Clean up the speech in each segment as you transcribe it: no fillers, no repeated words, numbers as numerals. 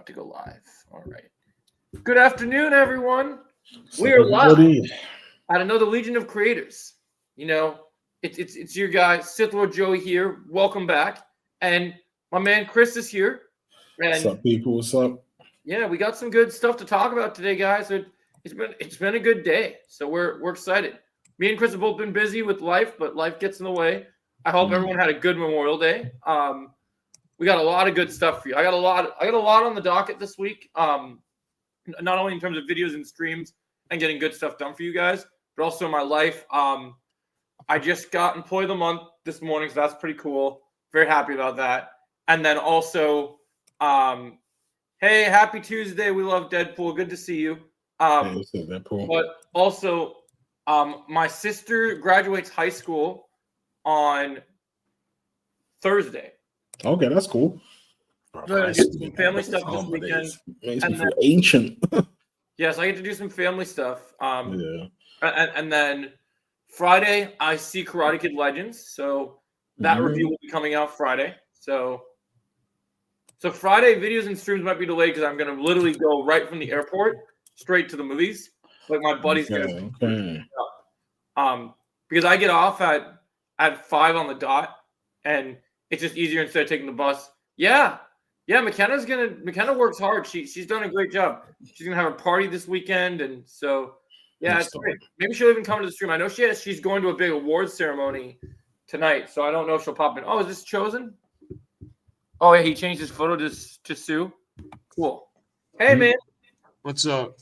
about to go live. All right. Good afternoon, everyone. So We are live everybody, at another Legion of Creators. You know, it's your guy, Sith Lord Joey here. Welcome back. And my man Chris is here. what's And up, people? What's up? yeah, we got some good stuff to talk about today, guys. It's been a good day. So we're excited. Me and Chris have both been busy with life, but life gets in the way. I hope everyone had a good Memorial Day. We got a lot of good stuff for you. I got a lot on the docket this week. Not only in terms of videos and streams and getting good stuff done for you guys, but also my life. I just got Employee of the Month this morning, so that's pretty cool. Very happy about that. And then also, hey, happy Tuesday. We love Deadpool. Good to see you. Hey, what's up, Deadpool? But also, my sister graduates high school on Thursday. Okay, that's cool. So I get some family stuff this weekend. Makes me And feel ancient. Yes, I get to do some family stuff. Yeah. And then Friday, I see Karate Kid Legends. So that review will be coming out Friday. So Friday videos and streams might be delayed because I'm going to literally go right from the airport straight to the movies. Like my buddy's going to. Okay. Because I get off at 5 on the dot, and it's just easier instead of taking the bus. Yeah, McKenna works hard. She's done a great job. She's gonna have a party this weekend, and so yeah, it's great. Maybe she'll even come to the stream. I know she's going to a big awards ceremony tonight, so I don't know if she'll pop in. Oh, is this Chosen? Oh yeah, he changed his photo to Sue. Cool. Hey man, What's up?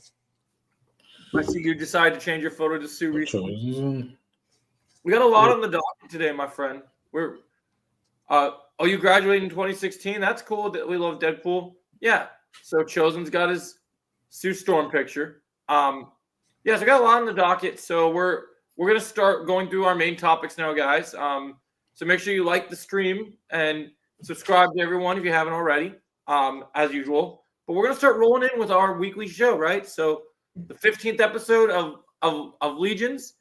I see you decided to change your photo to Sue recently. We got a lot on the docket today, my friend. You graduated in 2016? That's cool. That we love Deadpool. Yeah. So Chosen's got his Sue Storm picture. So I got a lot on the docket. So we're gonna start going through our main topics now, guys. So make sure you like the stream and subscribe to everyone if you haven't already, as usual. But we're gonna start rolling in with our weekly show, right? So the 15th episode of Legions,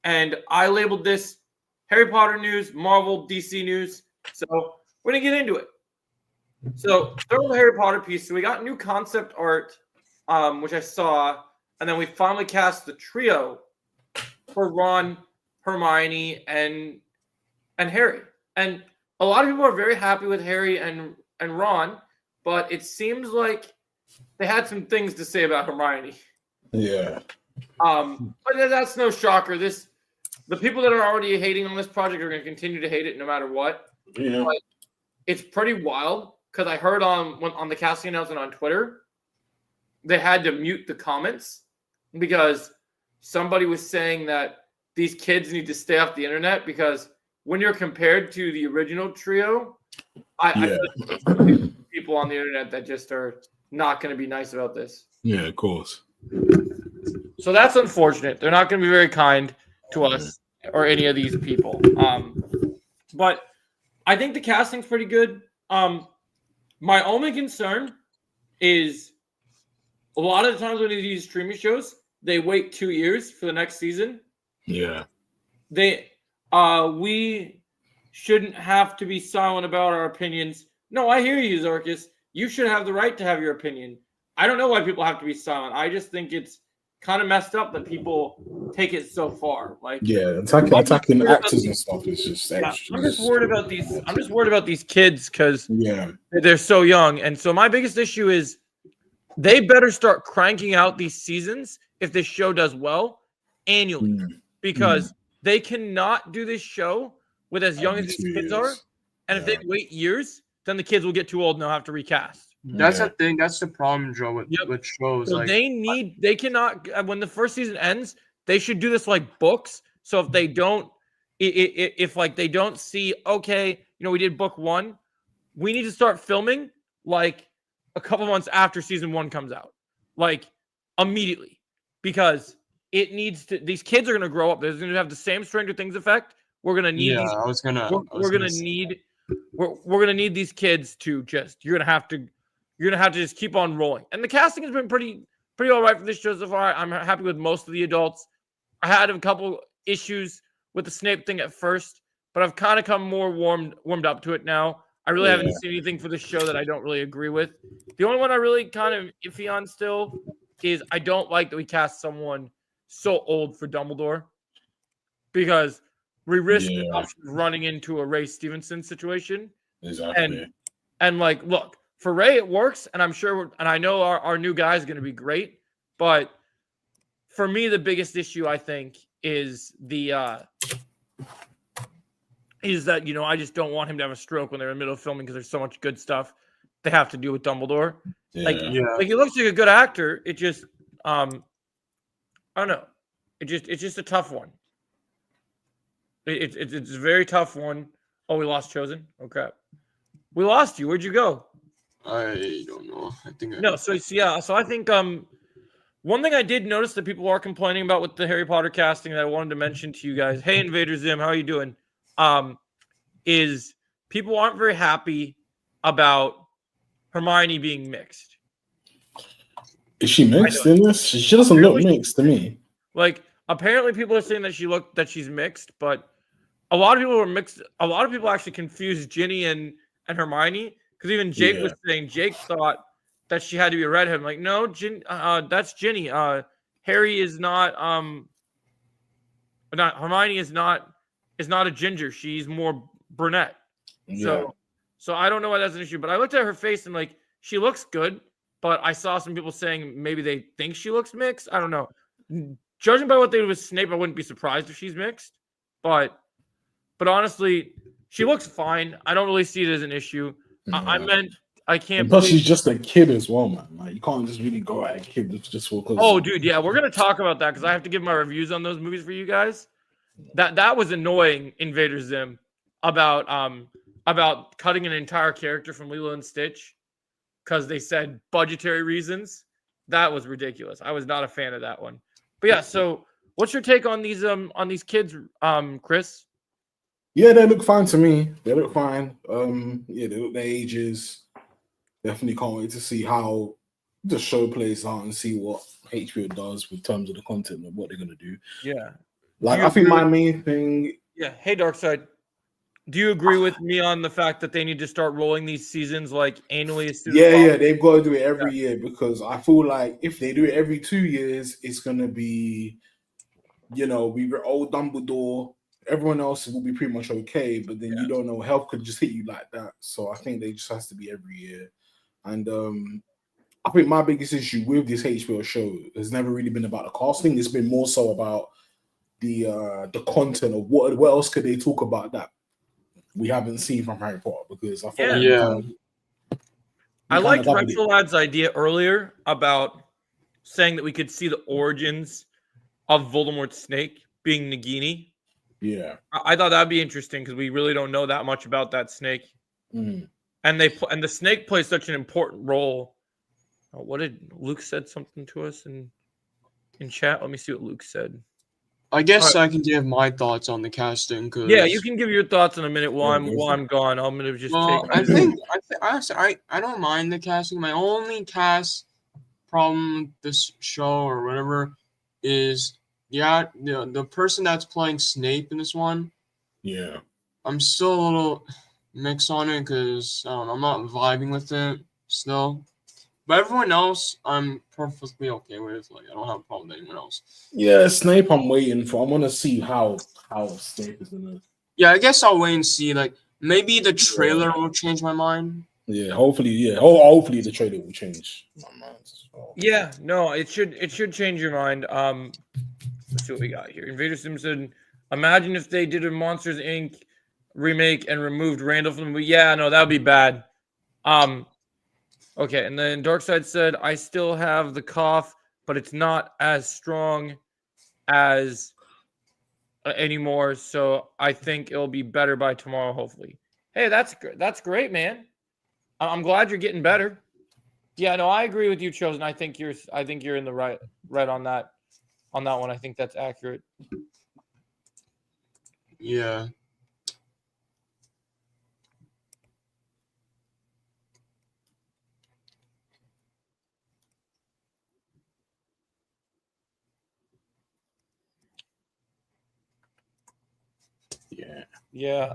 and I labeled this Harry Potter news, Marvel, DC news. So we're gonna get into it. So start with the Harry Potter piece. So we got new concept art, which I saw, and then we finally cast the trio for Ron, Hermione, and Harry. And a lot of people are very happy with Harry and Ron, but it seems like they had some things to say about Hermione. Yeah. But that's no shocker. The people that are already hating on this project are going to continue to hate it no matter what. Yeah. But it's pretty wild because I heard on the casting announcement on Twitter, they had to mute the comments because somebody was saying that these kids need to stay off the internet because when you're compared to the original trio, I feel like there's people on the internet that just are not going to be nice about this. Yeah, of course. So that's unfortunate. They're not going to be very kind to us or any of these people. But I think the casting's pretty good. My only concern is a lot of the times when these streaming shows, they wait 2 years for the next season. Yeah. We shouldn't have to be silent about our opinions. No, I hear you, Zarkis. You should have the right to have your opinion. I don't know why people have to be silent. I just think it's kind of messed up that people take it so far. Like, yeah, attacking actors and stuff is just extra. I'm just worried about these. I'm just worried about these kids because yeah, they're so young. And so my biggest issue is they better start cranking out these seasons if this show does well annually, because they cannot do this show with as young as these kids are. And if they wait years, then the kids will get too old and they'll have to recast. That's the thing. That's the problem, Joe, with shows. So like they cannot, when the first season ends, they should do this like books. So if they don't, if like they don't see, okay, we did book 1, we need to start filming like a couple months after season 1 comes out, like immediately, because it needs to. These kids are going to grow up. They're going to have the same Stranger Things effect. We're going to need. We're going to need these kids to just. You're going to have to just keep on rolling. And the casting has been pretty all right for this show so far. I'm happy with most of the adults. I had a couple issues with the Snape thing at first, but I've kind of come more warmed up to it now. I really haven't Yeah. seen anything for the show that I don't really agree with. The only one I really kind of iffy on still is I don't like that we cast someone so old for Dumbledore because we risk Yeah. options running into a Ray Stevenson situation. Exactly. And like, look, for Ray it works, and I'm sure, and I know our new guy is going to be great, but for me the biggest issue I think is is that I just don't want him to have a stroke when they're in the middle of filming because there's so much good stuff they have to do with Dumbledore. Like, Yeah. Yeah. like he looks like a good actor. It just, I don't know. It's just a tough one. It's a very tough one. Oh, we lost Chosen. Oh crap, we lost you. Where'd you go? I don't know. I think No, so I think one thing I did notice that people are complaining about with the Harry Potter casting that I wanted to mention to you guys. Hey, Invader Zim, how are you doing? Is people aren't very happy about Hermione being mixed. Is she mixed in this? She doesn't look mixed to me. Like, apparently people are saying that she's mixed, but a lot of people were mixed. A lot of people actually confused Ginny and Hermione because even Jake was saying Jake thought that she had to be a redhead. I'm like, no, that's Ginny. Harry is not Hermione is not a ginger. She's more brunette. Yeah. So I don't know why that's an issue, but I looked at her face and like she looks good, but I saw some people saying maybe they think she looks mixed. I don't know. Judging by what they did with Snape, I wouldn't be surprised if she's mixed. But honestly, she looks fine. I don't really see it as an issue. I can't. Plus, she's just a kid as well, man. Like you can't just really go at a kid just for. Oh, dude, yeah, we're gonna talk about that because I have to give my reviews on those movies for you guys. That was annoying, Invader Zim, about cutting an entire character from Lilo and Stitch because they said budgetary reasons. That was ridiculous. I was not a fan of that one. But yeah, so what's your take on these kids, Chris? Yeah, they look fine to me. They look fine. Yeah, they look their ages. Definitely can't wait to see how the show plays out and see what HBO does with terms of the content and what they're gonna do. Yeah. Like I think my main thing. Yeah. Hey, Darkseid. Do you agree with me on the fact that they need to start rolling these seasons like annually as soon as possible? Yeah, they've got to do it every year because I feel like if they do it every 2 years, it's gonna be, we were old Dumbledore. Everyone else will be pretty much okay, but then you don't know, health could just hit you like that. So I think they just has to be every year. And I think my biggest issue with this HBO show has never really been about the casting. It's been more so about the content of what else could they talk about that we haven't seen from Harry Potter, because I feel I liked Renfelad's idea earlier about saying that we could see the origins of Voldemort's snake being Nagini. Yeah, I thought that'd be interesting because we really don't know that much about that snake, and the snake plays such an important role. Oh, what did Luke said something to us in chat? Let me see what Luke said. I guess I can give my thoughts on the casting. Cause, yeah, you can give your thoughts in a minute while I'm gone. I'm gonna just take. I don't mind the casting. My only cast problem with this show or whatever is the person that's playing Snape in this one. Yeah, I'm still a little mixed on it because I don't know, I'm not vibing with it still. But everyone else, I'm perfectly okay with. Like, I don't have a problem with anyone else. Yeah, Snape, I'm waiting for. I want to see how Snape is gonna. Yeah, I guess I'll wait and see. Like, maybe the trailer will change my mind. Yeah, hopefully. Yeah, hopefully the trailer will change my mind. So. Yeah, no, it should change your mind. Let's see what we got here. Invader Simpson. Imagine if they did a Monsters Inc. remake and removed Randall from the movie. Yeah, no, that would be bad. Okay, and then Darkseid said, I still have the cough, but it's not as strong as anymore, so I think it'll be better by tomorrow, hopefully. Hey, that's great, man. I'm glad you're getting better. Yeah, no, I agree with you, Chosen. I think you're in the right on that one. I think that's accurate. Yeah. Yeah. Yeah.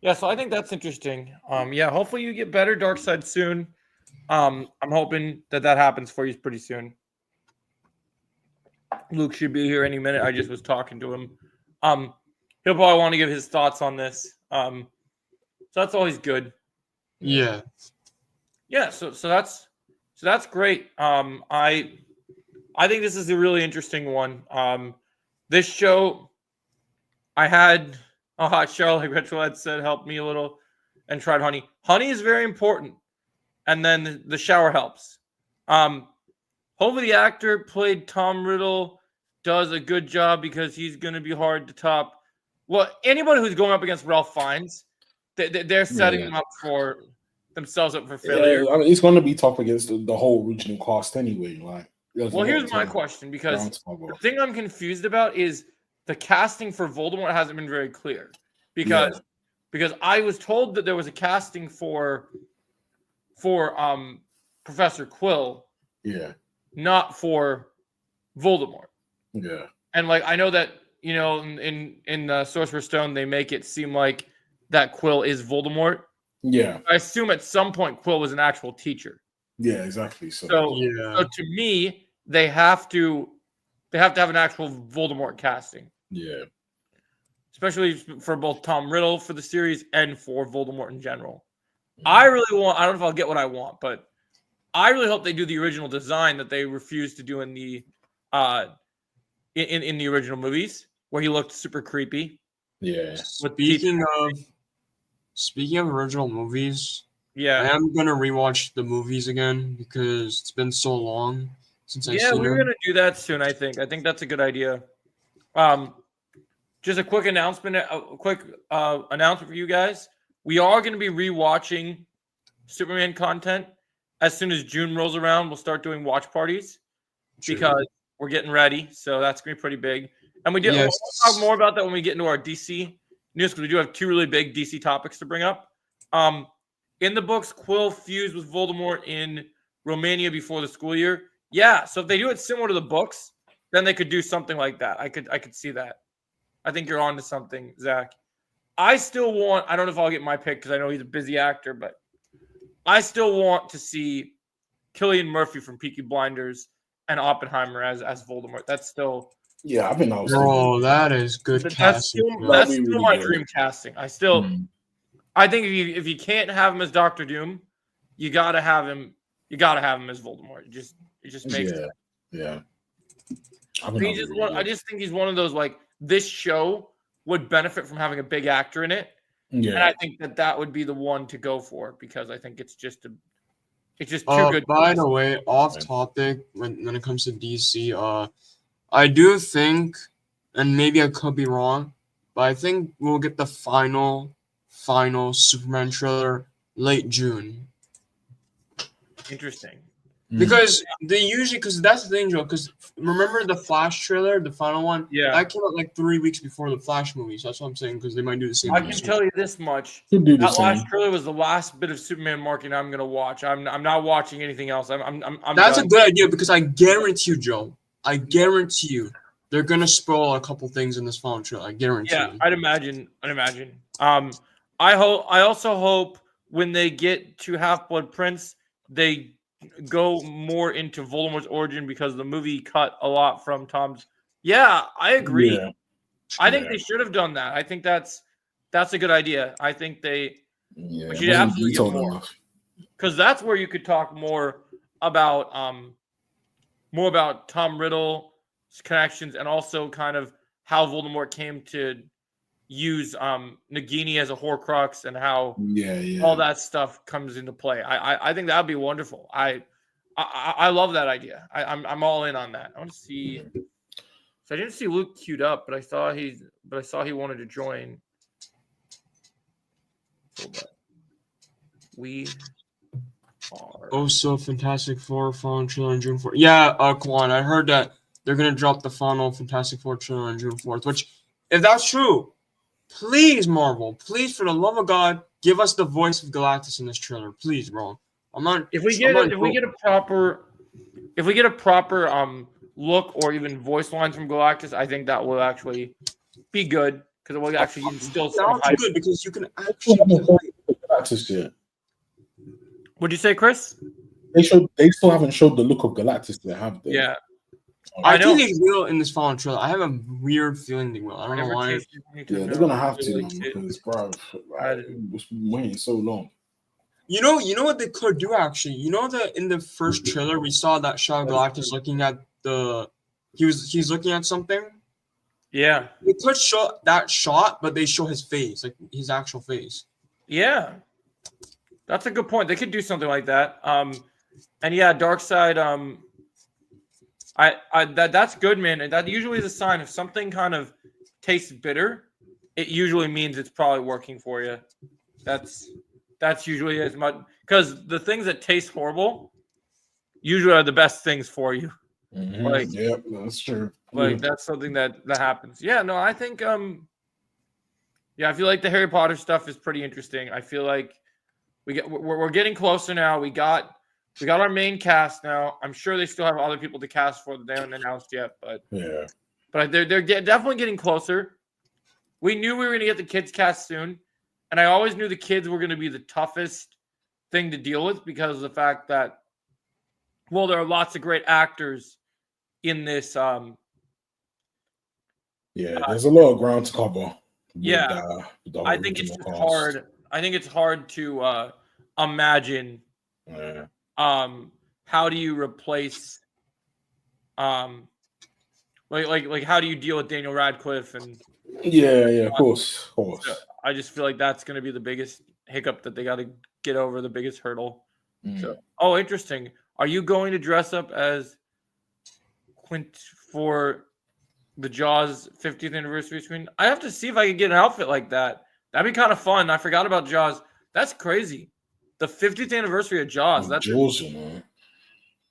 Yeah, so I think that's interesting. Yeah, hopefully you get better, Darkseid, soon. I'm hoping that happens for you pretty soon. Luke should be here any minute. I just was talking to him. He'll probably want to give his thoughts on this. So that's always good. Yeah. Yeah, so that's great. I think this is a really interesting one. This show, I had Cheryl, like Retro had said, helped me a little and tried honey. Honey is very important. And then the shower helps. Hopefully the actor played Tom Riddle does a good job because he's going to be hard to top. Well, anybody who's going up against Ralph Fiennes, they're setting them up for themselves up for failure. Yeah, I mean, it's going to be tough against the whole original cast anyway. Like, well, here's my question, because the thing I'm confused about is the casting for Voldemort hasn't been very clear. Because I was told that there was a casting for Professor Quill, not for Voldemort. Yeah, and like I know that in Sorcerer's Stone they make it seem like that Quill is Voldemort. Yeah, I assume at some point Quill was an actual teacher. Yeah, exactly. So to me, they have to have an actual Voldemort casting. Yeah, especially for both Tom Riddle for the series and for Voldemort in general. I don't know if I'll get what I want, but I really hope they do the original design that they refused to do in the in the original movies, where he looked super creepy. Yeah. Speaking of original movies, I am gonna rewatch the movies again because it's been so long since I've seen them. Yeah, we're gonna do that soon. I think that's a good idea. Just a quick announcement. Announcement for you guys. We are going to be rewatching Superman content as soon as June rolls around. We'll start doing watch parties because we're getting ready. So that's going to be pretty big. And we'll talk more about that when we get into our DC news, because we do have two really big DC topics to bring up. In the books, Quill fused with Voldemort in Romania before the school year. Yeah, so if they do it similar to the books, then they could do something like that. I could see that. I think you're on to something, Zach. I don't know if I'll get my pick because I know he's a busy actor, but I still want to see Cillian Murphy from Peaky Blinders and Oppenheimer as Voldemort. That's still... Yeah, I think that was... Bro, that is good casting. That's still my dream casting. I think if you can't have him as Dr. Doom, you gotta have him as Voldemort. It just makes sense. Yeah. I just think he's one of those, like, this show would benefit from having a big actor in it. Yeah. And I think that would be the one to go for, because I think it's just too good. By the way, off topic when it comes to DC, I do think, and maybe I could be wrong, but I think we'll get the final Superman trailer late June. Interesting. Because that's the thing, Joe. Because remember the Flash trailer, the final one? Yeah. That came out like 3 weeks before the Flash movie. So that's what I'm saying, because they might do the same. I can tell you this much: that last trailer was the last bit of Superman marketing I'm going to watch. I'm not watching anything else. I'm That's done. A good idea, because I guarantee you, Joe. I guarantee you, they're going to spoil a couple things in this final trailer. I guarantee. Yeah, I'd imagine. I also hope when they get to Half-Blood Prince, they go more into Voldemort's origin, because the movie cut a lot from Tom's. Yeah, I agree. Yeah. I think they should have done that. I think that's a good idea. I think they should absolutely get more, because that's where you could talk more about Tom Riddle's connections, and also kind of how Voldemort came to use Nagini as a Horcrux, and how all that stuff comes into play. I think that would be wonderful. I love that idea. I'm all in on that. I want to see. So I didn't see Luke queued up, but I saw he wanted to join. Hold on. We are also Fantastic Four final trailer on June 4th. Yeah, Kwan, I heard that they're gonna drop the final Fantastic Four trailer on June 4th. Which, if that's true, please, Marvel, please, for the love of God, give us the voice of Galactus in this trailer, please, bro. If we get a proper look or even voice lines from Galactus, I think that will actually be good. because it will actually instill some Sounds hype. good because you can They actually. still haven't showed the Galactus yet. What'd you say, Chris? They still haven't showed the look of Galactus yet, have they? Yeah, I I know. think they will in this final trailer. I have a weird feeling they will. I don't know Whenever why. tastes, you need to Yeah, they're know. gonna have to, Really man, shit. because bro, like, it's been waiting so long. You know what they could do actually. You know that in the first trailer we saw that shot of Galactus looking at he's looking at something. Yeah, They could show that shot, but they show his face, like his actual face. yeah, that's a good point. They could do something like that. And yeah, Darkseid. That's good, man. And that usually is a sign if something kind of tastes bitter. It usually means it's probably working for you. That's usually as much because the things that taste horrible usually are the best things for you. Mhm. Like- Yep, that's true. Like that's something that happens. Yeah, no, I think yeah, I feel like the Harry Potter stuff is pretty interesting. I feel like we're getting closer now. We got our main cast now. I'm sure they still have other people to cast for that they haven't announced yet, but they're definitely getting closer. We knew we were going to get the kids cast soon, and I always knew the kids were going to be the toughest thing to deal with because of the fact that, well, there are lots of great actors in this. There's a lot of ground to cover. Yeah, with the I think it's original just cast. hard. I think it's hard to imagine. Yeah. How do you replace? Like how do you deal with Daniel Radcliffe? And Yeah, of course. I just feel like that's going to be the biggest hiccup that they got to get over, the biggest hurdle. Mm. So, oh, interesting. Are you going to dress up as Quint for the Jaws 50th anniversary screen? I have to see if I can get an outfit like that. That'd be kind of fun. I forgot about Jaws. That's crazy. The 50th anniversary of Jaws. That's Jaws, you know.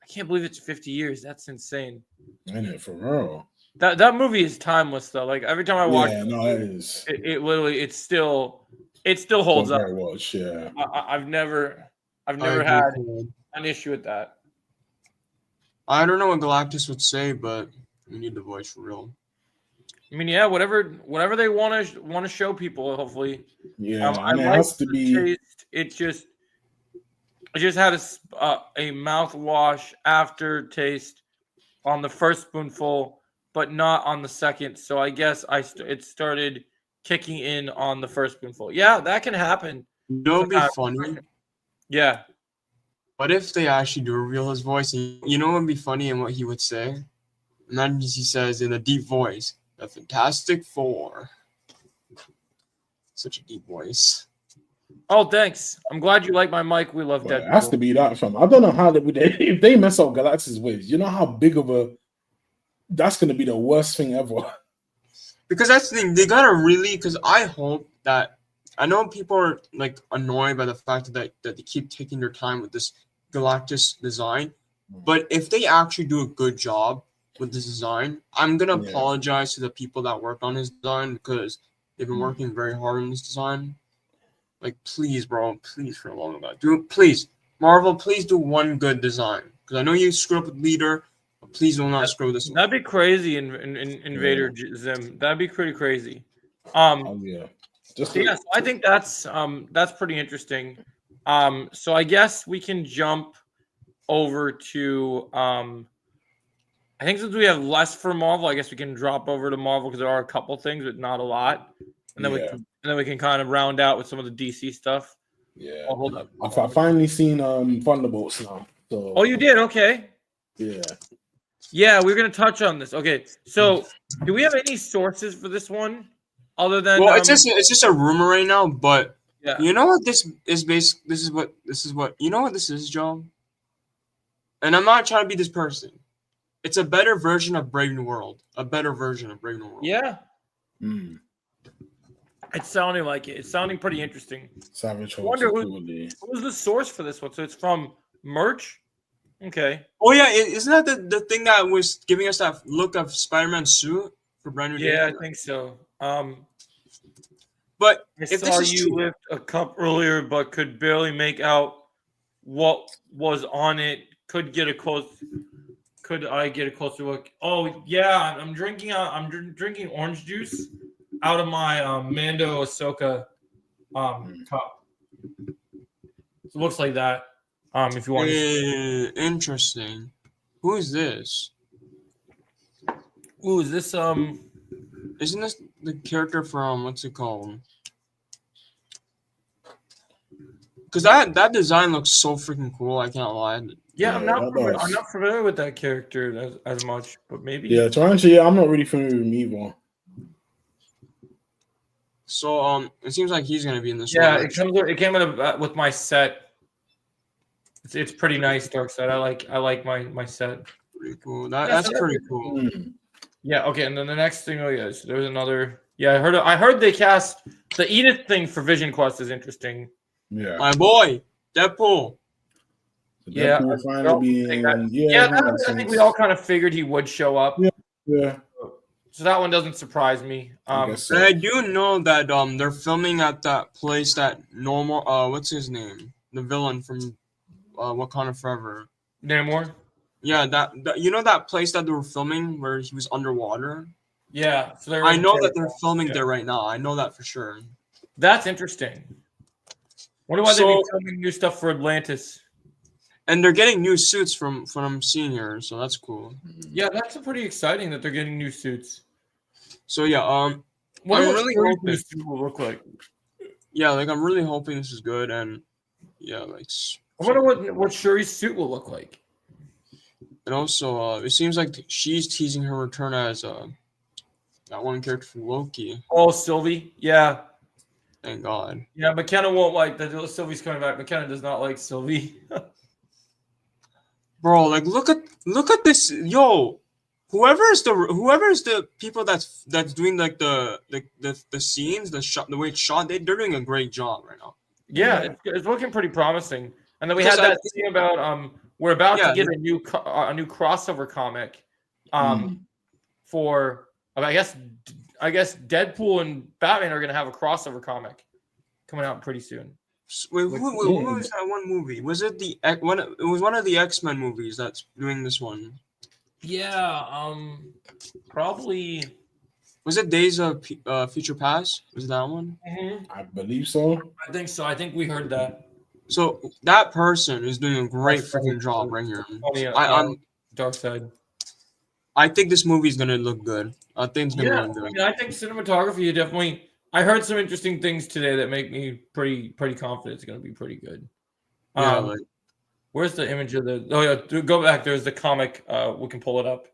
I can't believe it's 50 years. That's insane. Ain't it for real? That movie is timeless though. Like every time I watch Yeah, no, it is. it literally it still holds up. Very watch, yeah. I've never I had agree, Colin. an issue with that. I don't know what Galactus would say, but we need the voice for real. I mean, yeah, whatever they want to show people. Hopefully, Yeah, I and it like has to the be. taste. It just had a mouthwash aftertaste on the first spoonful, but not on the second. So I guess it started kicking in on the first spoonful. Yeah, that can happen. You know, it'd be Sometimes. funny. Yeah. What if they actually do reveal his voice? And you know what would be funny and what he would say? Imagine he says in a deep voice, "The Fantastic Four." Such a deep voice. Oh, thanks. I'm glad you like my mic. We love Well, Deadpool. it has to be that, fam. I don't know how if they mess up Galactus' ways. You know how big of a that's going to be the worst thing ever. Because that's the thing, they gotta really. Because I hope that I know people are like annoyed by the fact that they keep taking their time with this Galactus design, but if they actually do a good job with this design, I'm gonna Yeah. apologize to the people that worked on his design because they've been working very hard on this design. Like, please, bro, please, for the love of God, please, Marvel, please do one good design. Because I know you screw up with Leader, but please do not screw this one. That'd be crazy in Invader Zim. That'd be pretty crazy. Oh yeah. Just So yeah, so I think that's pretty interesting. So I guess we can jump over to I think since we have less for Marvel, I guess we can drop over to Marvel because there are a couple things, but not a lot. And then we can kind of round out with some of the DC stuff. yeah. Oh, hold up. I finally seen Thunderbolts now. So Oh, you did? Okay. yeah. Yeah, we're gonna touch on this. Okay, so do we have any sources for this one other than? Well, it's just a rumor right now, but yeah. you know what this is This is what you know what this is, Joe. And I'm not trying to be this person. It's a better version of Brave New World. A better version of Brave New World. Yeah, Mm. it's sounding like it. It's sounding pretty interesting. Savage Wonder Horse. Who's the source for this one? So it's from merch. Okay. Oh yeah, isn't that the thing that was giving us that look of Spider-Man's suit for Brand New Day? Yeah, I think so. But I if saw this is you true, lift a cup earlier, but could barely make out what was on it. Could I get a closer look? Oh yeah, I'm drinking. I'm drinking orange juice out of my Mando Ahsoka cup. It looks like that. If you want to. Interesting. Who is this? Ooh, is this Isn't this the character from what's it called? Because that design looks so freaking cool. I can't lie. Yeah, Yeah, that I'm does. not familiar with that character as much, but maybe. Yeah, Tarantula. Yeah, I'm not really familiar with him either. So it seems like he's gonna be in this. Yeah, one. it came with my set. It's pretty nice, Dark Side. I like my set. Pretty cool. That's pretty cool. Mm. Yeah. Okay. And then the next thing, so there's another. Yeah, I heard they cast the Edith thing for Vision Quest is interesting. Yeah. My boy, Deadpool. Yeah, Deadpool finally being, I think we all kind of figured he would show up. Yeah. So that one doesn't surprise me. I guess so. And I do know that they're filming at that place that normal what's his name? The villain from Wakanda Forever. Namor. Yeah, that you know that place that they were filming where he was underwater? Yeah. So I know that they're filming there right now. I know that for sure. That's interesting. Wonder why they'd be filming new stuff for Atlantis. And they're getting new suits from what I'm seeing here, so that's cool. Yeah, that's pretty exciting that they're getting new suits. So yeah, What I'm do really really hoping- new suit will look like? yeah, like I'm really hoping this is good, and yeah, like. I wonder what Shuri's suit will look like. And also, it seems like she's teasing her return as that one character from Loki. Oh, Sylvie. Yeah. Thank God. Yeah, McKenna won't like that. Sylvie's coming back. McKenna does not like Sylvie. Bro, like look at this, yo. Whoever is the people that's doing like the scenes, the shot, the way it's shot, they're doing a great job right now. Yeah, it's looking pretty promising. And then we Because had that thing about we're about to Yeah. get a new crossover comic for I guess Deadpool and Batman are gonna have a crossover comic coming out pretty soon. Wait, what was that one movie? Was it it was one of the X-Men movies that's doing this one? Yeah, probably. Was it Days of Future Past? Was it that one? I believe so. I think so. I think we heard that. So that person is doing a great That's freaking right. job right here. I'm Dark Side. I think this movie is gonna look good. I think it's gonna Yeah, look good. I mean, I think cinematography definitely. I heard some interesting things today that make me pretty confident it's going to be pretty good. Yeah, like, Where's the image of the? Oh yeah, go back. There's the comic. We can pull it up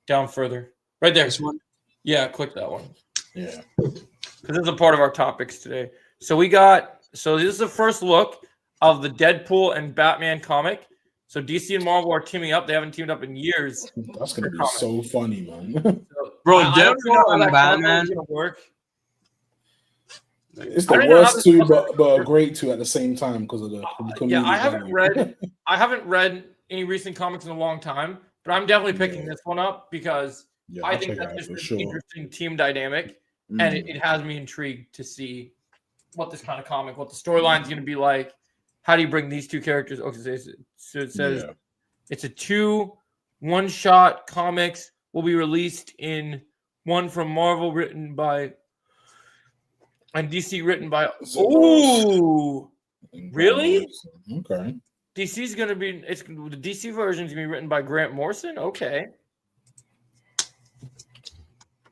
down further. Right there. this one. Yeah, click that one. Yeah. Because this is a part of our topics today. So this is the first look of the Deadpool and Batman comic. So DC and Marvel are teaming up. They haven't teamed up in years. That's gonna be so funny, man. So, Bro, I don't know how Deadpool and that Batman. combo is gonna work. It's I the don't know how worst this two, was- but a great two at the same time because of the Yeah, I comedic haven't read any recent comics in a long time, but I'm definitely picking Yeah. this one up because Yeah, I I'll think check it that's out just for an sure. interesting team dynamic, and it has me intrigued to see what this kind of comic, what the storyline's going to be like. How do you bring these two characters? Okay, so it says Yeah. it's a 2 one-shot comics will be released in one from Marvel written by and DC written by. Ooh, really? Okay. DC's going to be the DC version is going to be written by Grant Morrison. Okay.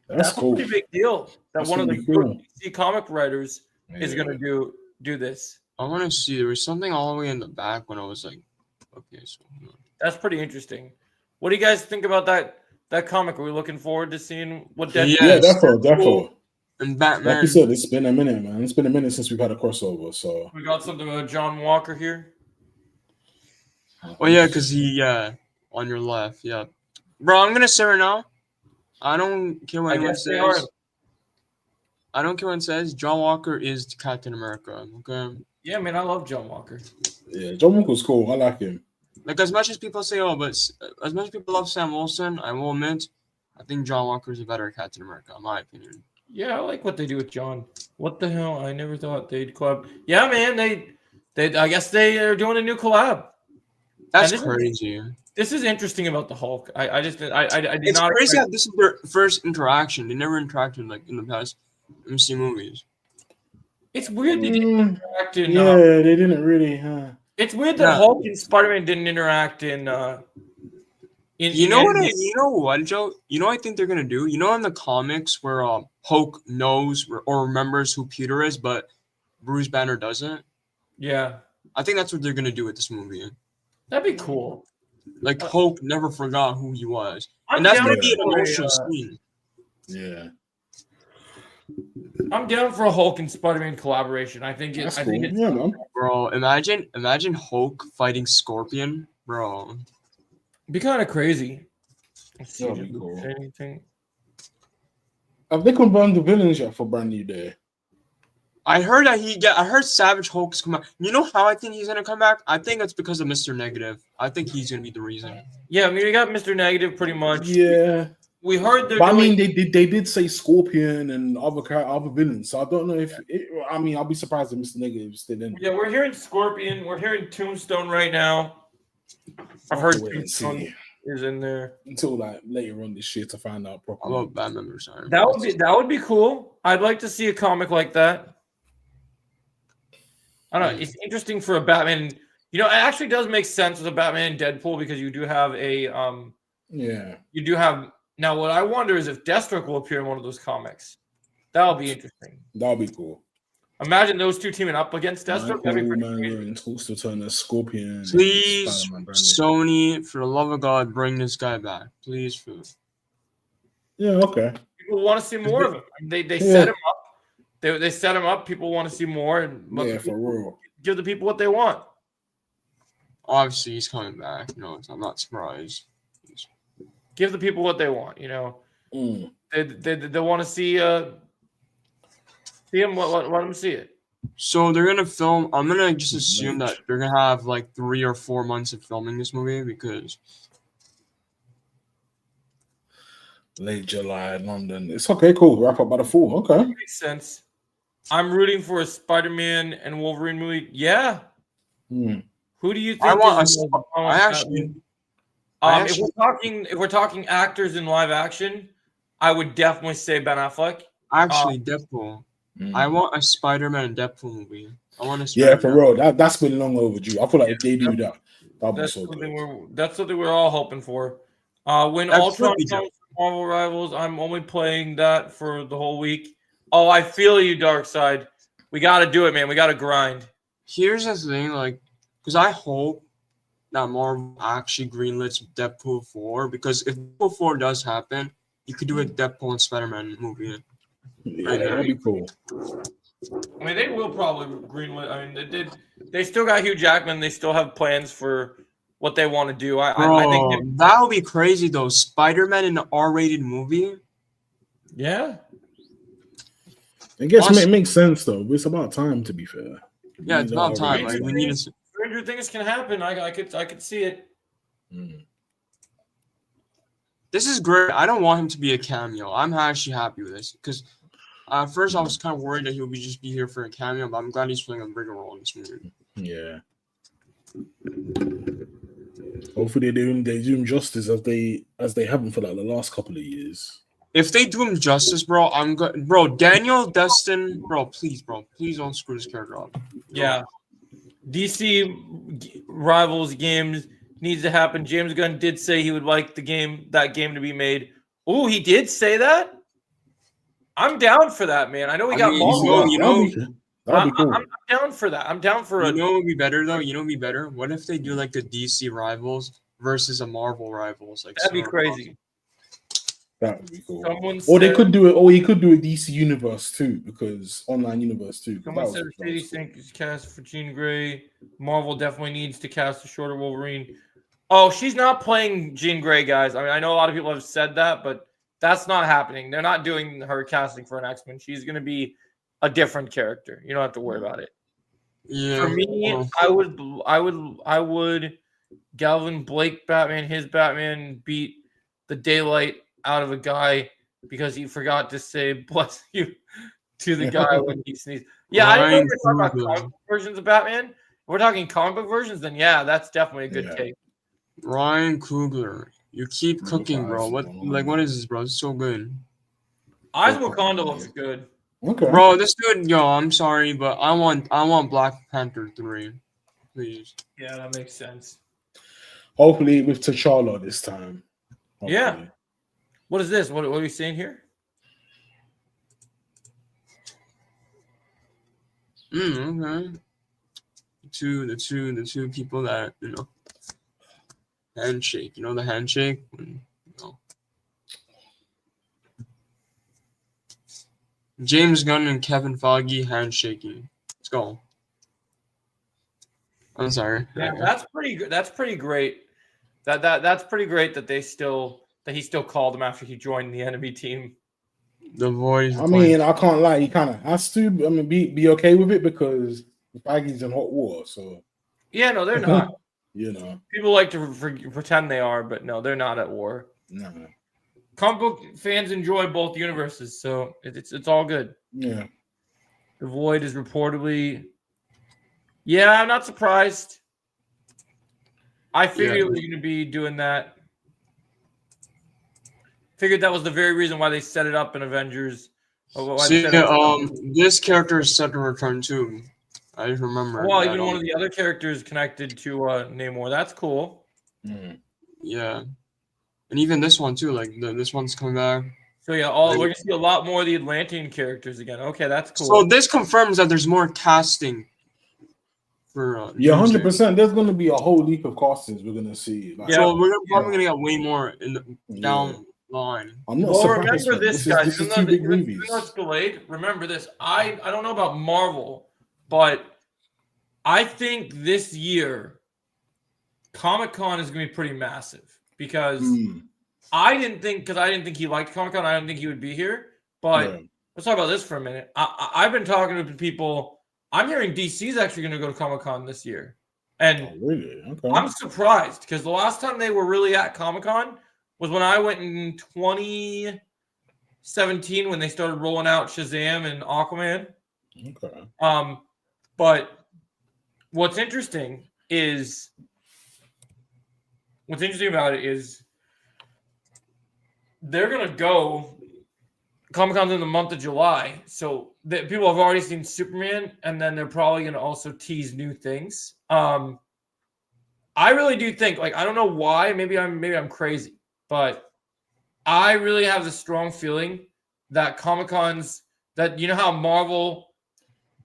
That's cool. a pretty big deal that That's one of the gonna be cool. good DC comic writers is Yeah. going to do this. I want to see. There was something all the way in the back when I was like, okay, so That's pretty interesting. What do you guys think about that comic? Are we looking forward to seeing what Deadpool? Yeah. Yeah, Yes. definitely. and Like Batman. you said, it's been a minute, man. It's been a minute since we've had a crossover. So We got something about John Walker here. Oh yeah, because he on your left, yeah. Bro, I'm gonna say right now, I don't care what I anyone guess they are. says. I don't care what it says. John Walker is Captain America. Okay. Yeah, man, I love John Walker. yeah, John Walker's cool. I like him. Like as much as people say, oh, but as much as people love Sam Wilson, I will admit, I think John Walker is a better Captain America, in my opinion. Yeah, I like what they do with John. What the hell? I never thought they'd collab. Yeah, man, they I guess they are doing a new collab. That's And this is- crazy. This is interesting about the Hulk. I did It's not crazy expect- that this is their first interaction. They never interacted like in the past. MC movies. It's weird they didn't interact in. Yeah, they didn't really. It's weird that Yeah. Hulk and Spider-Man didn't interact in. You know what, Joe? You know what I think they're gonna do? You know in the comics where Hulk knows or remembers who Peter is, but Bruce Banner doesn't? Yeah, I think that's what they're gonna do with this movie. that'd be cool. Like Hulk never forgot who he was. I'm And that's down gonna be an for a, emotional scene. Yeah, I'm down for a Hulk and Spider-Man collaboration. I think that's I cool. think it's Yeah, man. Bro, imagine Hulk fighting Scorpion, bro. be kind of crazy. Let's see, That'd did be we cool. say anything? Have they confirmed the villains yet for Brand New Day? I heard Savage Hulk's come out. You know how I think he's gonna come back? I think it's because of Mr. Negative. I think he's gonna be the reason. Yeah, I mean we got Mr. Negative pretty much. Yeah, We heard they're but I doing. mean, they did say Scorpion and other villains, so I don't know if. I mean, I'll be surprised if Mr. Negative is still in. Yeah, we're hearing Scorpion. We're hearing Tombstone right now. I've heard Wait and Tombstone see is in there. until like later on this year to find out I properly. love Batman vs. Iron Man. That would be cool. I'd like to see a comic like that. I don't know. It's interesting for a Batman. You know, it actually does make sense with a Batman and Deadpool because you do have a Yeah, you do have now. What I wonder is if Deathstroke will appear in one of those comics. That'll be interesting. that'll be cool. Imagine those two teaming up against Deathstroke. That'd be pretty Man, crazy. and talks to turn a Scorpion. and Please, Spider-Man brand new. Sony, for the love of God, bring this guy back. Please, food. Yeah, okay. People want to see more of him. They Yeah. set him up. They set him up. People want to see more, and let Yeah, the for people- real. give the people what they want. Obviously, he's coming back. No, I'm not surprised. Give the people what they want. You know, Mm. they want to see him. Let them see it. So they're gonna film. I'm gonna just assume that they're gonna have like 3 or 4 months of filming this movie because Late July, London. It's okay, cool. Wrap up by the 4. Okay. Makes sense. I'm rooting for a Spider-Man and Wolverine movie. Yeah. Mm. Who do you think? I want is a. the most I promising actually, Batman? I If we're talking actors in live action, I would definitely say Ben Affleck. Deadpool. Mm. I want a Spider-Man and Deadpool movie. I want a Yeah, Spider-Man. for real. That's been long overdue. I feel like if they do that, that'll be That's so something good. that's something we're all hoping for. When That Ultron should be comes to Marvel Rivals, I'm only playing that for the whole week. Oh, I feel you, Darkseid. We got to do it, man. We got to grind. Here's the thing, like, because I hope that Marvel actually greenlits Deadpool 4. Because if Deadpool 4 does happen, you could do a Deadpool and Spider-Man movie. Yeah, that'd be cool. I mean, they will probably greenlit. I mean, they still got Hugh Jackman. They still have plans for what they want to do. I think That would be crazy though. Spider-Man in an R-rated movie. yeah. I guess Honestly- it makes sense though. It's about time, to be fair. Yeah, it's about time. Like we need to. Stranger things can happen. I could see it. Mm. This is great. I don't want him to be a cameo. I'm actually happy with this because at first I was kind of worried that he would just be here for a cameo, but I'm glad he's playing a bigger role in this movie. Yeah. Hopefully they do him justice as they haven't for like the last couple of years. If they do him justice, bro, I'm good. Bro, Daniel Destin, bro, please don't screw this character up. Yeah. DC Rivals games needs to happen. James Gunn did say he would like that game to be made. Oh, he did say that? I'm down for that, man. I know we got Marvel. That'd be cool. I'm down for that. I'm down for You know what would be better though? You know what would be better? What if they do like a DC Rivals versus a Marvel Rivals? Like that'd be crazy. That would be cool. Someone Or they said- could do it, or he could do a DC universe too, because online universe too. Someone That said was- Mercedes think is cast for Jean Grey. Marvel definitely needs to cast a shorter Wolverine. Oh, she's not playing Jean Grey, guys. I mean, I know a lot of people have said that, but that's not happening. They're not doing her casting for an X-Men. She's going to be a different character. You don't have to worry about it. Yeah. For me, well, I would Galvin Blake Batman, his Batman beat the daylight out of a guy because he forgot to say bless you to the guy when he sneezed. Yeah, I didn't know we were talking about comic book versions of Batman. If we're talking comic book versions, then yeah, that's definitely a good take. Ryan Coogler, you keep cooking, bro. What is this, bro? It's so good. Eyes of Wakanda looks good. Okay. Bro, this dude, yo, I'm sorry, but I want Black Panther 3, please. Yeah, that makes sense. Hopefully with T'Challa this time. Yeah. Hopefully. What is this? What are we seeing here? Okay. The two people that handshake. You know the handshake. James Gunn and Kevin Feige handshaking. Let's go. I'm sorry. Yeah, that's pretty good. That's pretty great. That's pretty great that he still called him after he joined the enemy team. The voice. I mean, I can't lie. He kind of has to. I mean, be okay with it because Feige's in hot water. So yeah, no, they're not. People like to pretend they are, but no, they're not at war. No. Comic book fans enjoy both universes, so it's all good. Yeah. The Void is reportedly. Yeah, I'm not surprised. I figured it was going to be doing that. Figured that was the very reason why they set it up in Avengers. This character is set to return too. I just remember. Well, even one of the other characters connected to Namor. That's cool. Mm. Yeah, and even this one too. Like this one's coming back. So yeah, we're gonna see a lot more of the Atlantean characters again. Okay, that's cool. So this confirms that there's more casting. For 100%. There's going to be a whole leap of castings we're going to see. Like, so we're probably going to get way more in the down line. I'm not surprised. Remember this, guys. This is two big movies. Even though it's delayed, remember this. I don't know about Marvel, but I think this year Comic-Con is going to be pretty massive because I didn't think he liked Comic-Con. I didn't think he would be here. But let's talk about this for a minute. I've been talking to people. I'm hearing DC's actually going to go to Comic-Con this year. And really? Okay. I'm surprised because the last time they were really at Comic-Con was when I went in 2017 when they started rolling out Shazam and Aquaman. Okay. But what's interesting about it is they're going to go Comic-Con's in the month of July, so people have already seen Superman, and then they're probably going to also tease new things. I really do think, like, I don't know why, maybe I'm crazy, but I really have this strong feeling that Comic-Con's that how Marvel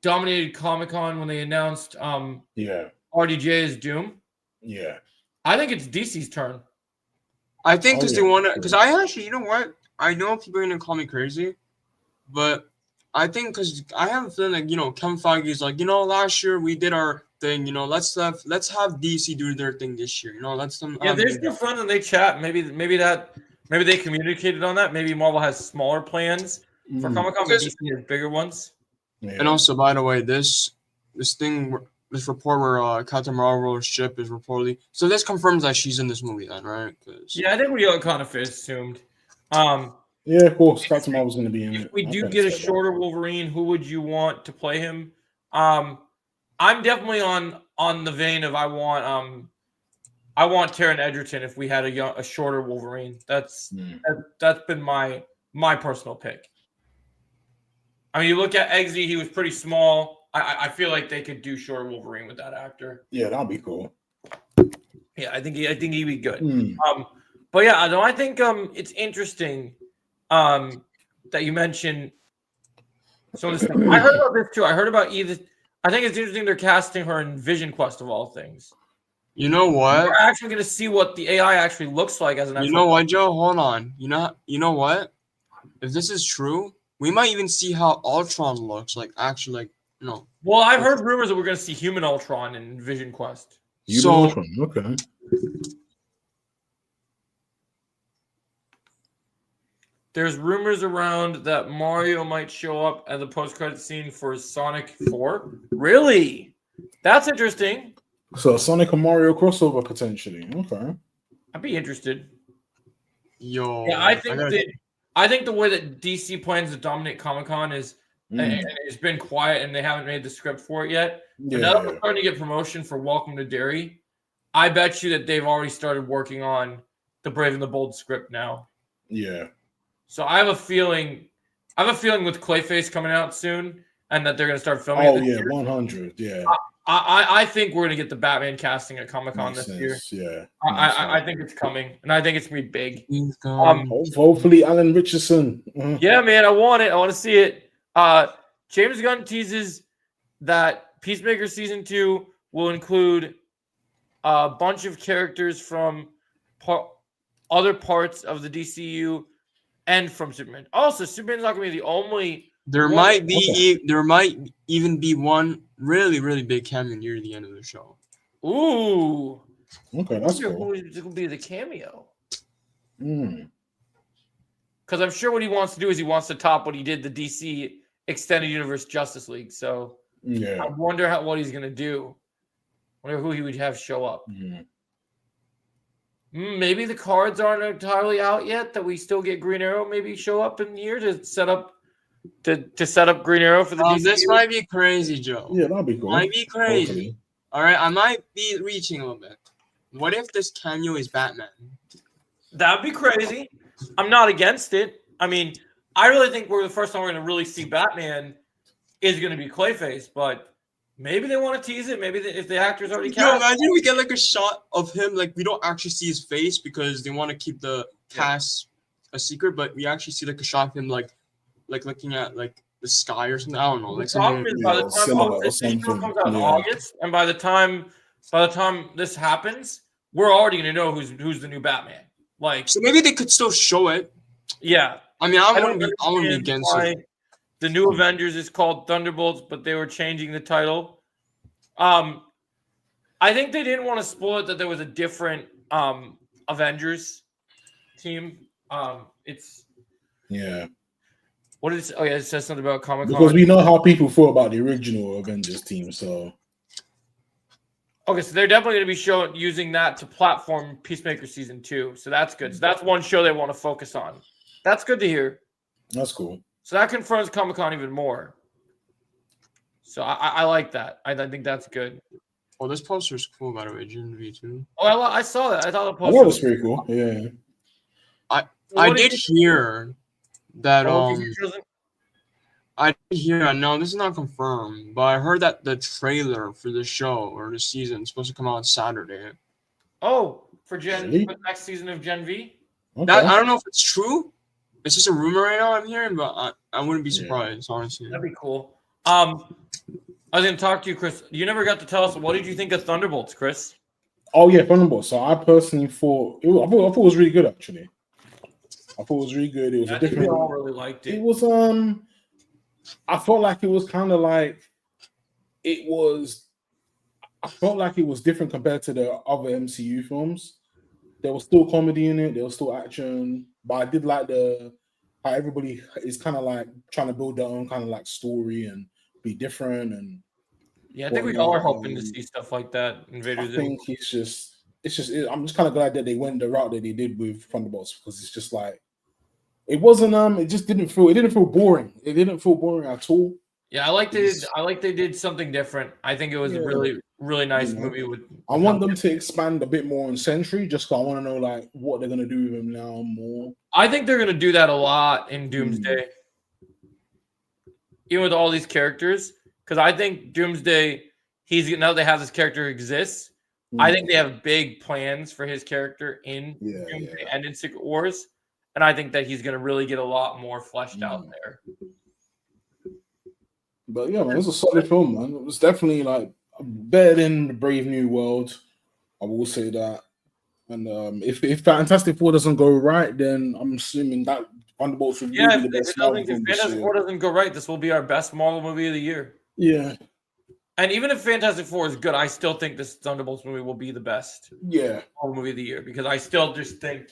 dominated Comic-Con when they announced RDJ's Doom. Yeah, I think it's DC's turn. I think because they want to. Because I actually, you know what? I know people are gonna call me crazy, but I think because I have a feeling like Kevin Feige is like last year we did our thing. Let's have DC do their thing this year. Let's them. Yeah, there's no fun and they chat. Maybe they communicated on that. Maybe Marvel has smaller plans for Comic-Con, but DC has bigger ones. Yeah. And also, by the way, this report where Captain Marvel's ship is reportedly. So this confirms that she's in this movie, then, right? Yeah, I think we all kind of assumed. Yeah, of course. Captain Marvel's going to be in it. If we do get a shorter Wolverine, who would you want to play him? I'm definitely on the vein of I want Taron Egerton if we had a shorter Wolverine. That's been my personal pick. I mean, you look at Eggsy, he was pretty small. I feel like they could do shorter Wolverine with that actor. Yeah, that'd be cool. Yeah, I think he'd be good. But yeah, no, I think it's interesting that you mentioned some of this stuff. I heard about this too. I heard about Edith. I think it's interesting they're casting her in Vision Quest of all things. You know what? We're actually going to see what the AI actually looks like as an. You know what, Joe? Hold on. You know what? If this is true, we might even see how Ultron looks like. Actually, like no. Well, I've heard rumors that we're going to see Human Ultron in Vision Quest. Ultron. Okay. There's rumors around that Mario might show up at the post-credit scene for Sonic 4. Really? That's interesting. So a Sonic and Mario crossover potentially. Okay. I'd be interested. Yo. Yeah, I think the way that DC plans to dominate Comic-Con is and it's been quiet and they haven't made the script for it yet. But now that we're starting to get promotion for Welcome to Derry, I bet you that they've already started working on the Brave and the Bold script now. Yeah. So I have a feeling I have a feeling with Clayface coming out soon, and that they're gonna start filming. Oh it this yeah, year, 100. Yeah, I think we're gonna get the Batman casting at Comic-Con makes this year. sense. Yeah, I think it's coming, and I think it's gonna be big. He's gone. Hopefully, Alan Richardson. Yeah, man, I want it. I want to see it. James Gunn teases that Peacemaker season 2 will include a bunch of characters from other parts of the DCU and from Superman. Also, Superman's not going to be the only. There What- might be there might even be one really, really big cameo near the end of the show. Ooh, Okay, that's who cool. will be the cameo? Mm. Because I'm sure what he wants to do is he wants to top what he did the DC Extended Universe Justice League. So I Yeah. wonder what he's going to do. Wonder who he would have show up. Mm. Maybe the cards aren't entirely out yet. That we still get Green Arrow maybe show up in here to set up Green Arrow for the DCU. This might be crazy, Joe. Yeah, that'd be cool. Might be crazy. Hopefully. All right, I might be reaching a little bit. What if this cameo is Batman? That'd be crazy. I'm not against it. I mean, I really think the first time we're going to really see Batman is going to be Clayface, but maybe they want to tease it. Maybe if the actor's already Yo, cast. imagine we get like a shot of him, like we don't actually see his face because they want to keep the cast a secret, but we actually see like a shot of him like looking at like the sky or something. I don't know. Like The problem something. is by the time silhouette or this show something. comes out in Yeah. August, and by the time this happens, we're already going to know who's the new Batman. Like, So maybe they could still show it. yeah. I mean, I wouldn't be understand against why it. The new Avengers is called Thunderbolts, but they were changing the title. I think they didn't want to spoil it that there was a different Avengers team. It's Yeah. what is? Oh yeah, it says something about Comic Because Con. we know how people feel about the original Avengers team, so Okay, so they're definitely going to be using that to platform Peacemaker season 2. So that's good. So that's one show they want to focus on. That's good to hear. that's cool. So that confirms Comic Con even more. So I like that. I think that's good. Oh, this poster is cool, by the way. June V2. Oh, I saw that. I thought the I poster thought it was pretty cool. Yeah. I did hear that No, no, this is not confirmed, but I heard that the trailer for the show or the season is supposed to come out Saturday. Oh, for Really? the next season of Gen V. Okay. That, I don't know if it's true. It's just a rumor right now I'm hearing, but I wouldn't be Yeah. surprised, honestly. That'd be cool. I was going to talk to you, Chris. You never got to tell us what did you think of Thunderbolts, Chris? Oh yeah, Thunderbolts. So I personally thought I thought it was really good actually. I thought it was really good. It was I a think we different. all really liked It it. was I felt like it was kind of like it was. I felt like it was different compared to the other MCU films. There was still comedy in it. There was still action, but I did like how everybody is kind of like trying to build their own kind of like story and be different. And Yeah, I think we all are hoping to see stuff like that in I Vader Zim. think I'm just kind of glad that they went the route that they did with Thunderbolts because it's just like it wasn't it didn't feel boring. It didn't feel boring at all. Yeah, I like they did something different. I think it was a Yeah. really, really nice You know, movie with I want them to expand a bit more on Sentry, just 'cause I want to know like what they're gonna do with him now more. I think they're gonna do that a lot in Doomsday. Even with all these characters. Because I think Doomsday, now they have this character exists. I think they have big plans for his character in Yeah, Doomsday yeah. and in Secret Wars. And I think that he's gonna really get a lot more fleshed out there. But yeah, man, it's a solid film, man. It was definitely like better than the Brave New World. I will say that. And if Fantastic Four doesn't go right, then I'm assuming that Thunderbolts will Yeah, be the if best Marvel film this Fantastic year. Four doesn't go right, this will be our best Marvel movie of the year. Yeah, And even if Fantastic Four is good, I still think this Thunderbolts movie will be the best yeah, Marvel movie of the year because I still just think,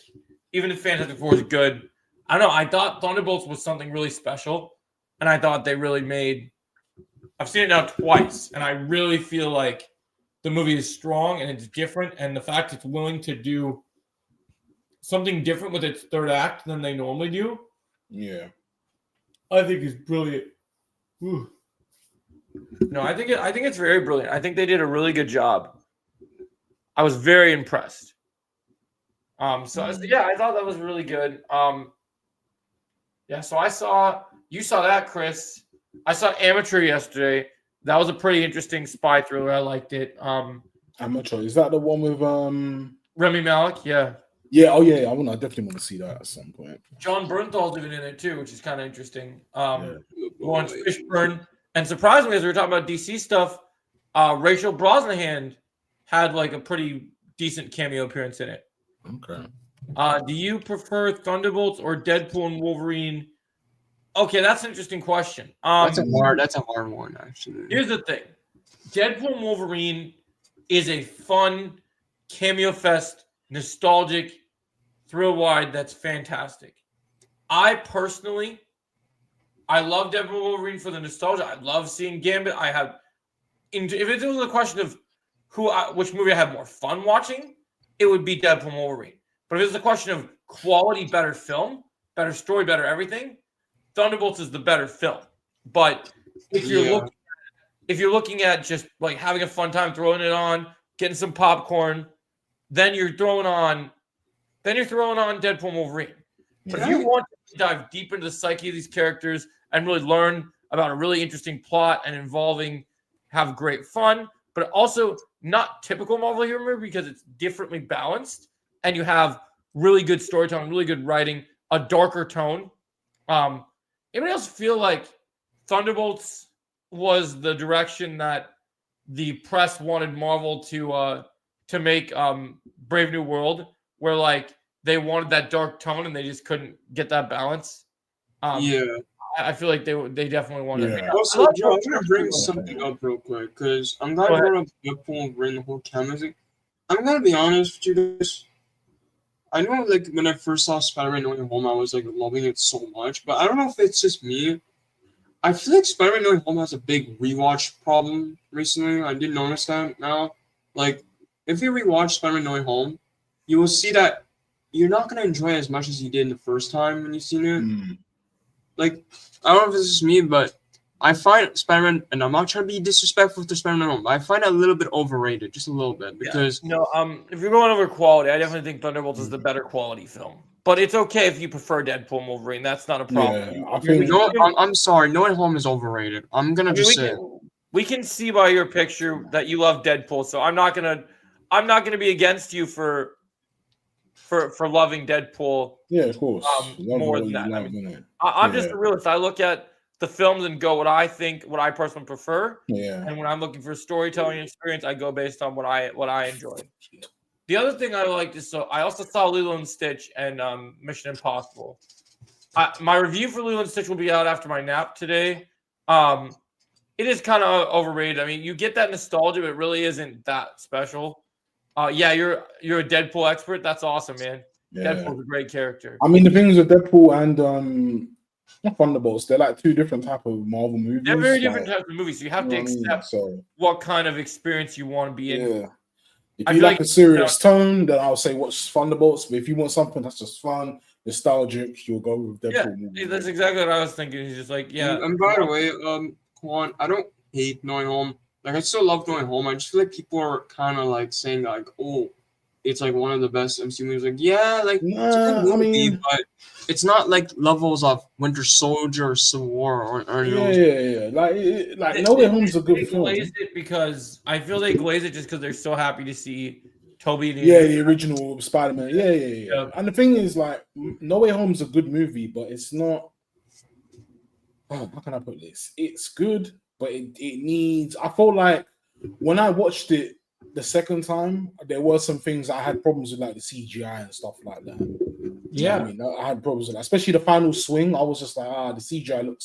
even if Fantastic Four is good, I don't know. I thought Thunderbolts was something really special, and I thought they really made. I've seen it now twice, and I really feel like the movie is strong and it's different, and the fact it's willing to do something different with its third act than they normally do, yeah. I think is brilliant. Whew. No, I think it's very brilliant. I think they did a really good job. I was very impressed. Yeah, I thought that was really good. Yeah, so I saw you saw that, Chris. I saw Amateur yesterday. That was a pretty interesting spy thriller. I liked it. Amateur. Is that the one with Remy Malek, yeah. Yeah, oh yeah, I definitely want to see that at some point. John Bernthal's even in it too, which is kind of interesting. Yeah. Lawrence Fishburne, and surprisingly, as we were talking about DC stuff, Rachel Brosnahan had like a pretty decent cameo appearance in it. Okay. Do you prefer Thunderbolts or Deadpool and Wolverine? Okay, that's an interesting question. That's a hard one, actually. Here's the thing: Deadpool and Wolverine is a fun cameo fest, nostalgic, thrill ride that's fantastic. I personally, I love Deadpool and Wolverine for the nostalgia. I love seeing Gambit. If it was a question of which movie I have more fun watching, it would be Deadpool and Wolverine. But if it's a question of quality, better film, better story, better everything, Thunderbolts is the better film. But if you're looking at just like having a fun time throwing it on, getting some popcorn, then you're throwing on Deadpool and Wolverine. But if you want to dive deep into the psyche of these characters and really learn about a really interesting plot and have great fun, but also not typical Marvel humor because it's differently balanced, and you have really good storytelling, really good writing, a darker tone. Anybody else feel like Thunderbolts was the direction that the press wanted Marvel to make Brave New World, where like they wanted that dark tone and they just couldn't get that balance? I feel like they definitely wanted to make it. Also, Joe, I want to bring something up real quick because I'm glad you brought up Deadpool and bring the whole camera thing. I'm gonna be honest with you guys. I know, like, when I first saw Spider-Man No Way Home, I was, like, loving it so much. But I don't know if it's just me. I feel like Spider-Man No Way Home has a big rewatch problem recently. I did notice that now. Like, if you rewatch Spider-Man No Way Home, you will see that you're not going to enjoy it as much as you did the first time when you've seen it. Like, I don't know if this is me, but I find Spider-Man, and I'm not trying to be disrespectful to Spider-Man No Way Home, but I find it a little bit overrated, just a little bit, because... Yeah. No, if you're going over quality, I definitely think Thunderbolts is the better quality film. But it's okay if you prefer Deadpool and Wolverine. That's not a problem. Yeah, I think... I'm sorry, No Way Home is overrated. I'm going to just say... We can see by your picture that you love Deadpool, so I'm not gonna be against you for loving Deadpool. Yeah, of course. More than that. I'm just a realist. I look at the films and go what I personally prefer. Yeah. And when I'm looking for storytelling experience, I go based on what I enjoy. The other thing I liked is I also saw Lilo and Stitch and Mission Impossible. My review for Lilo and Stitch will be out after my nap today. It is kind of overrated. I mean, you get that nostalgia, but it really isn't that special. You're a Deadpool expert. That's awesome, man. Yeah. Deadpool's a great character. I mean, the things with Deadpool and Thunderbolts, they're like two different type of Marvel movies. They're very different types of movies. So you have to accept what kind of experience you want to be in. Yeah. If you like a serious tone, then I'll say watch Thunderbolts. But if you want something that's just fun, nostalgic, you'll go with Deadpool. Yeah, that's exactly what I was thinking. He's just like, And by the way, Quan, I don't hate No Way Home. Like, I still love No Way Home. I just feel like people are kind of like saying like, oh, it's like one of the best MCU movies. Like, yeah, like it's a good movie, but it's not like levels of Winter Soldier or Civil War or yeah. Like No Way Home's a good film. They glazed it because I feel they glazed it just because they're so happy to see Toby. The original Spider-Man. Yeah. And the thing is, like, No Way Home's a good movie, but it's not. Oh, how can I put this? It's good, but it needs. I felt like when I watched it the second time, there were some things I had problems with, like the CGI and stuff like that. Yeah, I mean, I had problems with that, especially the final swing. I was just like, the CGI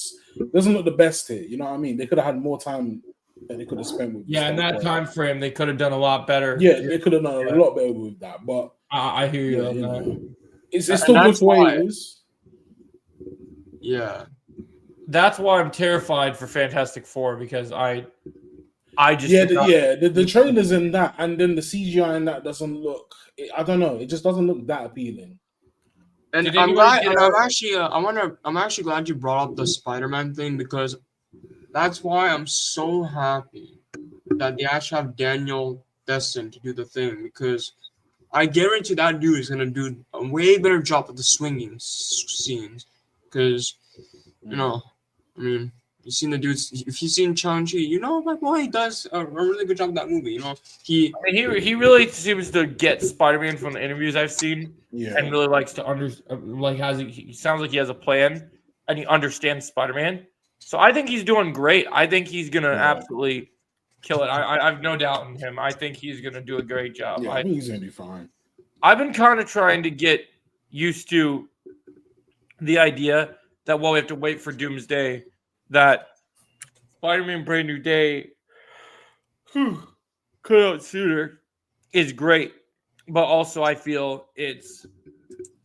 doesn't look the best here. You know what I mean? They could have had more time that they could have spent with. Yeah, in that time frame, they could have done a lot better. Yeah, they could have done a lot better with that. But I hear you on that. It's still good the way it is. Yeah, that's why I'm terrified for Fantastic Four, because I just the trailers in that, and then the CGI in that doesn't look. I don't know. It just doesn't look that appealing. And I'm glad. I'm actually glad you brought up the Spider-Man thing, because that's why I'm so happy that they actually have Daniel Destin to do the thing, because I guarantee that dude is gonna do a way better job with the swinging scenes, because I mean, you've seen the dudes. If you've seen Shang-Chi, you know my boy does a really good job in that movie. You know, he I mean, he really seems to get Spider-Man from the interviews I've seen, Yeah. and really likes to he sounds like he has a plan and he understands Spider-Man. So I think he's doing great. I think he's gonna Yeah. absolutely kill it. I have no doubt in him. I think he's gonna do a great job. Yeah, I think he's gonna be fine. I've been kind of trying to get used to the idea that while we have to wait for Doomsday, that Spider-Man Brand New Day come out sooner is great. But also I feel it's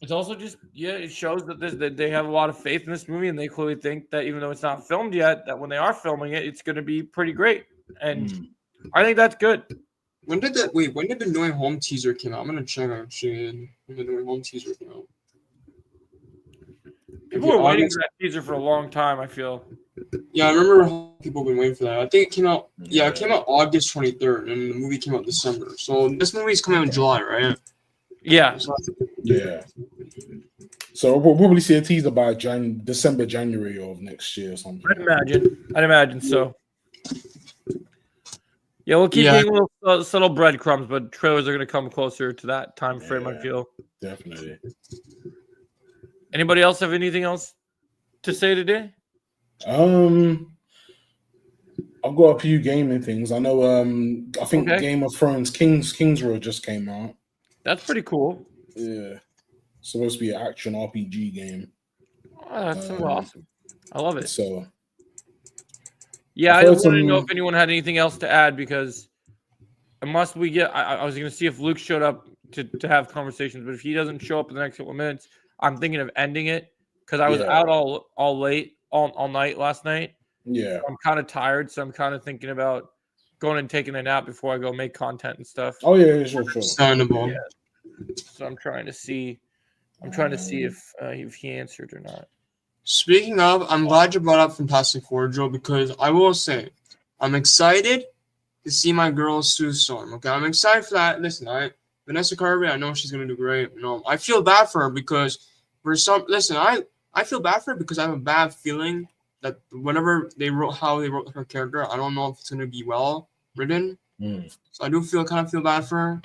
also just it shows that they have a lot of faith in this movie, and they clearly think that even though it's not filmed yet, that when they are filming it, it's gonna be pretty great. And I think that's good. when did the No Way Home teaser came out? I'm gonna check actually when the No Way Home teaser came out. People were waiting for that teaser for a long time, I feel. Yeah, I remember people have been waiting for that. I think it came out. Yeah, it came out August 23rd, and the movie came out December. So this movie's coming out in July, right? Yeah. Yeah. So we'll probably see a teaser by December, January of next year or something. I'd imagine so. Yeah, we'll keep getting little subtle breadcrumbs, but trailers are going to come closer to that time frame, I feel. Definitely. Anybody else have anything else to say today? I've got a few gaming things. I know I think Game of Thrones King's Road just came out. That's pretty cool. Yeah. Supposed to be an action RPG game. Oh, that's so awesome. I love it. So yeah, I just wanted to know if anyone had anything else to add, because unless we get I was gonna see if Luke showed up to have conversations, but if he doesn't show up in the next couple of minutes, I'm thinking of ending it because I was out all late all night last night. Yeah. I'm kind of tired, so I'm kind of thinking about going and taking a nap before I go make content and stuff. Oh yeah, sure. Understandable. So I'm trying to see if he answered or not. Speaking of, I'm glad you brought up Fantastic Four, Joe, because I will say, I'm excited to see my girl Sue Storm. Okay, I'm excited for that. Listen, Vanessa Kirby, I know she's gonna do great. I feel bad for her because I feel bad for her because I have a bad feeling that whenever they wrote her character, I don't know if it's gonna be well written. So I do kind of feel bad for her.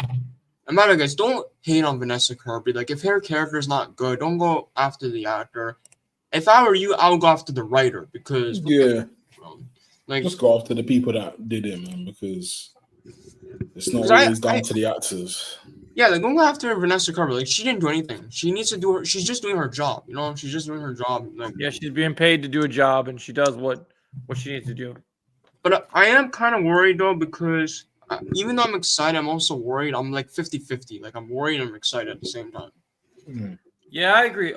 And by the way, guys, don't hate on Vanessa Kirby. Like, if her character is not good, don't go after the actor. If I were you, I would go after the writer because just go after the people that did it, man, because it's not always down to the actors. Yeah, like, don't go after Vanessa Kirby. Like, she didn't do anything. She needs to do she's just doing her job. She's just doing her job. Like, yeah, she's being paid to do a job, and she does what she needs to do. But I am kind of worried though, because even though I'm excited, I'm also worried. I'm like 50-50. Like, I'm worried and I'm excited at the same time. Yeah, I agree.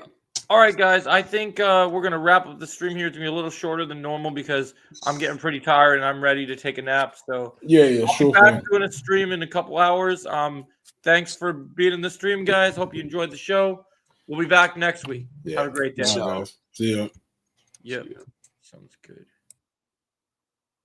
All right, guys. I think we're going to wrap up the stream here. It's going to be a little shorter than normal because I'm getting pretty tired and I'm ready to take a nap. So I'll be back doing a stream in a couple hours. Thanks for being in the stream, guys. Hope you enjoyed the show. We'll be back next week. Have a great day. Bye, guys. See ya. Yep. Sounds good.